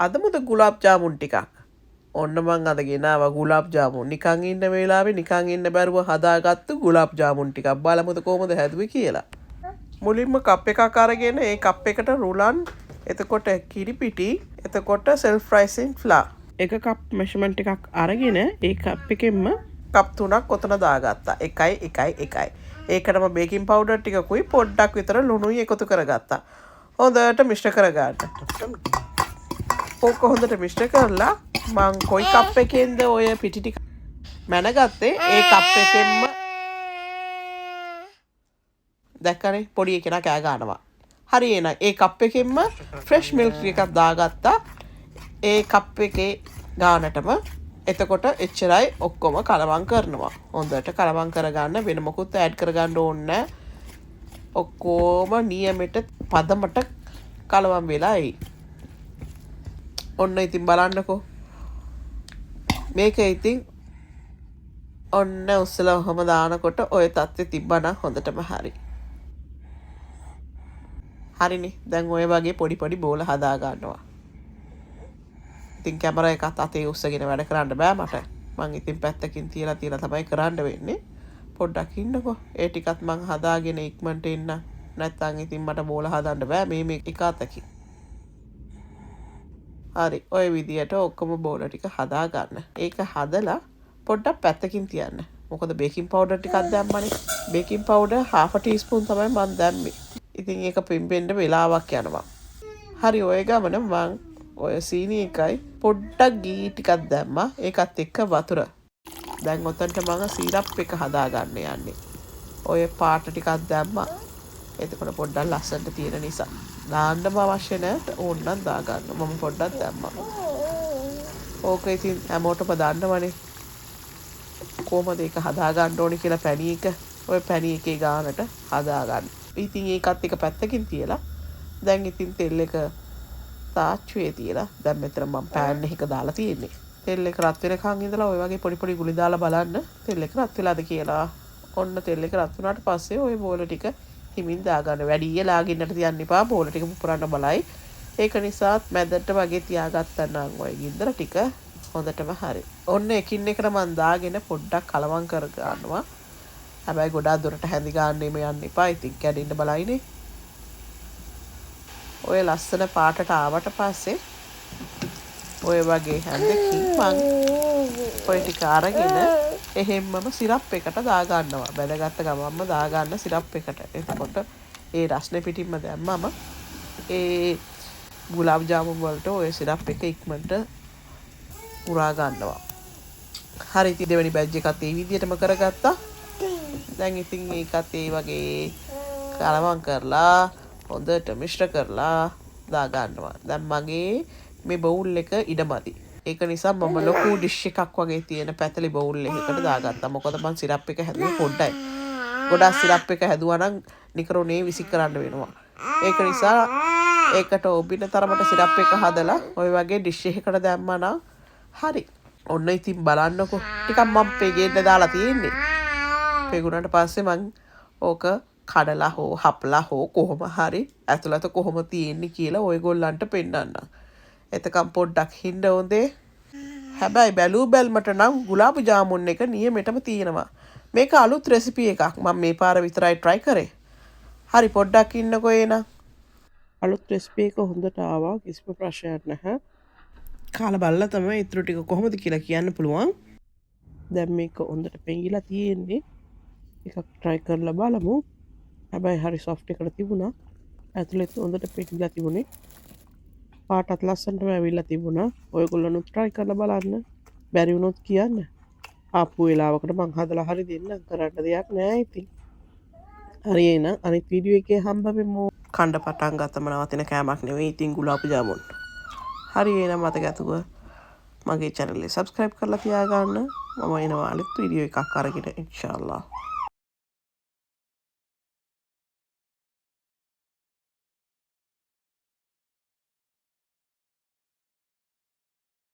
අද මුද ගුලාබ් ජාමුන් ටිකක්. ඔන්න මං අද ගෙනාවා ගුලාබ් ජාමුන්. නිකන් ඉන්න වෙලාවේ නිකන් ඉන්න බැරුව හදාගත්තු ගුලාබ් ජාමුන් ටිකක්. බලමුද කොහොමද හැදුවේ කියලා. මුලින්ම කප් එකක් අරගෙන ඒ කප් එකට රුලන්, එතකොට කිරිපිටි, එතකොට self rising flour. එක කප් මෙෂර්මන්ට් එකක් අරගෙන ඒ කප් එකෙන්ම කප් 3ක් ඔතන දාගත්තා. 1 1 1. ඒකටම බේකින් පවුඩර් ටිකකුයි පොඩ්ඩක් විතර ලුණුයි එකතු කරගත්තා. හොඳට මිශ්‍ර කරගන්න. ඕක හොඳට මිශ්‍ර කරලා මං කොයි කප් එකෙන්ද ඔය පිටි ටික මැනගත්තේ ඒ කප් එකෙන්ම දැක්කනේ පොඩි එකනා කෑ ගන්නවා. හරි එහෙනම් ඒ කප් එකෙන්ම ෆ්‍රෙෂ් මිල්ක් ටිකක් දාගත්තා. ඒ කප් එකේ ගානටම එතකොට එච්චරයි ඔක්කොම කලවම් කරනවා. හොඳට කලවම් කරගන්න වෙන මොකුත් ඇඩ් කරගන්න ඕනේ නැහැ. ඔක්කොම නියමෙට පදමට කලවම් වෙලායි. ඔන්න ඉතින් බලන්නකෝ. මේක ඉතින් ඔන්න උස්සලා ඔහම දානකොට ඔය තත්ත්වෙ තිබ්බනම් හොඳටම හරි. හරිනේ. දැන් ඔය වගේ පොඩි පොඩි බෝල හදා ගන්නවා. ඉතින් කැමරා එකත් අතේ උස්සගෙන වැඩ කරන්න බෑ මට. මං ඉතින් පැත්තකින් තියලා තමයි කරන්න වෙන්නේ. පොඩ්ඩක් ඉන්නකෝ. ඒ ටිකත් මං හදාගෙන ඉක්මනට එන්න. නැත්තම් ඉතින් මට බෝල හදන්න බෑ මේ එක අතකින්. හරි. ඔය විදියට ඔක්කොම බෝල ටික හදා ගන්න. ඒක හදලා පොඩ්ඩක් පැත්තකින් තියන්න. මොකද බේකින් පවුඩර් ටිකක් දැම්මනේ. Baking powder half a teaspoon තමයි මං දැම්මේ. ඉතින් ඒක පිම්බෙන්න වෙලාවක් යනවා. හරි. ඔය ගමන මං ඔය සීනි එකයි පොඩ්ඩක් ගී ටිකක් දැම්මා. ඒකත් එක්ක වතුර. දැන් ඔතනට මම සීරප් එක හදා ගන්න යන්නේ. ඔය පාට ටිකක් දැම්මා. එතකොට පොඩ්ඩක් ලස්සනට තියෙන නිසා දාන්නම අවශ්‍ය නැහැ. ඕනනම් දා ගන්න. මම පොඩ්ඩක් දැම්මා. ඕක ඉතින් හැමෝටම දන්නවනේ. කොහොමද ඒක හදා ගන්න ඕනේ කියලා පැණි එක. ඔය පැණි එකේ ගානට හදා ගන්න. ඉතින් ඒකත් එක පැත්තකින් තියලා දැන් ඉතින් තෙල් එක තාච්චුවේ තියලා දැන් මෙතන මම පෑන් එකක දාලා තියෙන්නේ. තෙල් එක රත් වෙනකන් ඉඳලා ඔය වගේ පොඩි පොඩි ගුලි දාලා බලන්න තෙල් එක රත් වෙලාද කියලා. ඔන්න තෙල් එක රත් වුණාට පස්සේ ඔය බෝල ටික හිමින් දාගන්න. වැඩි ඊලාගින්නට තියන්න එපා. බෝල ටික පුපුරන්න බලයි. ඒක නිසා මැදට වගේ තියාගත්තා නම් ඔය ගින්දර ටික හොඳටම හරි. ඔන්න එකින් එකට මම දාගෙන පොඩ්ඩක් කලවම් කර ගන්නවා. හැබැයි ගොඩාක් දුරට හැඳි ගන්නෙම යන්න එපා. ඉතින් කැඩෙන්න බලයිනේ. ඔය ලස්සන පාටට ආවට පස්සේ ඔය වගේ හැන්දකින් මං ඔය ටික අරගෙන එහෙම්මම සිරප් එකට දාගන්නවා. බැදගත්ත ගමන්ම දාගන්න සිරප් එකට. එතකොට ඒ රස්නේ පිටින්ම දැම්මම ඒ ගුලාබ් ජාමුන් වලට ඔය සිරප් එක ඉක්මනට උරා ගන්නවා. හරි. ඉතින් දෙවෙනි බැච් එකත් ඒ විදිහටම කරගත්තා. දැන් ඉතින් ඒකත් ඒ වගේ කලවම් කරලා හොඳට මිශ්‍ර කරලා දා ගන්නවා. දැන් මගේ මේ බවුල් එක ඉඩමදි. ඒක නිසා මම ලොකු ඩිෂ් එකක් වගේ තියෙන පැතලි බවුල් එකකට දාගත්තා. මොකද මම සිරප් එක හැදුවේ පොඩ්ඩයි. ගොඩාක් සිරප් එක හැදුවා නම් නිකරුණේ විසි කරන්න වෙනවා. ඒක නිසා ඒකට ඔබින තරමට සිරප් එක හදලා ওই වගේ ඩිෂ් එකකට දැම්මා නම් හරි. ඔන්න ඉතින් බලන්නකෝ. ටිකක් මම පෙගෙන්න දාලා තියෙන්නේ. පෙගුණාට පස්සේ මං ඕක කඩලා හෝ හපලා හෝ කොහොම හරි ඇතුළත කොහොම තියෙන්නේ කියලා ඔයගොල්ලන්ට පෙන්නන්න. එතකම් පොඩ්ඩක් හින්න ඕනේ. හැබැයි බැලූ බැල්මට නම් ගුලාබ් ජාමුන් එක නියමෙටම තියෙනවා. මේක අලුත් රෙසිපි එකක්. මම මේ පාර විතරයි try කරේ. හරි. පොඩ්ඩක් ඉන්නකෝ එන. අලුත් රෙසිපි එක හොඳට ආවා. කිසිම ප්‍රශ්නයක් නැහැ. කාලා බලලා තමයි ඊටු ටික කොහොමද කියලා කියන්න පුළුවන්. දැන් මේක හොඳට පෙඟිලා තියෙන්නේ. එකක් try කරලා බලමු. හැබැයි හරි soft එකට තිබුණා. ඇතුළේ හොඳට පිටිලා තිබුණේ. පාටත් ලස්සනටම ඇවිල්ලා තිබුණා. ඔයගොල්ලොනුත් try කරලා බලන්න. බැරි වුණොත් කියන්න. ආපු වෙලාවකට මං හදලා හරි දෙන්න. කරන්න දෙයක් නෑ ඉතින්. හරි එහෙනම් අනිත් වීඩියෝ එකේ හම්බ වෙමු. කණ්ඩ පටන් ගත්තම නවතින කෑමක් නෙවෙයි. ඉතින් ගුලාබ් ජාමුන්. හරි එහෙනම් මතක ඇතුව මගේ channel එක subscribe කරලා තියාගන්න. මම එනවා අලුත් වීඩියෝ එකක් අරගෙන ඉන්ෂාල්ලා.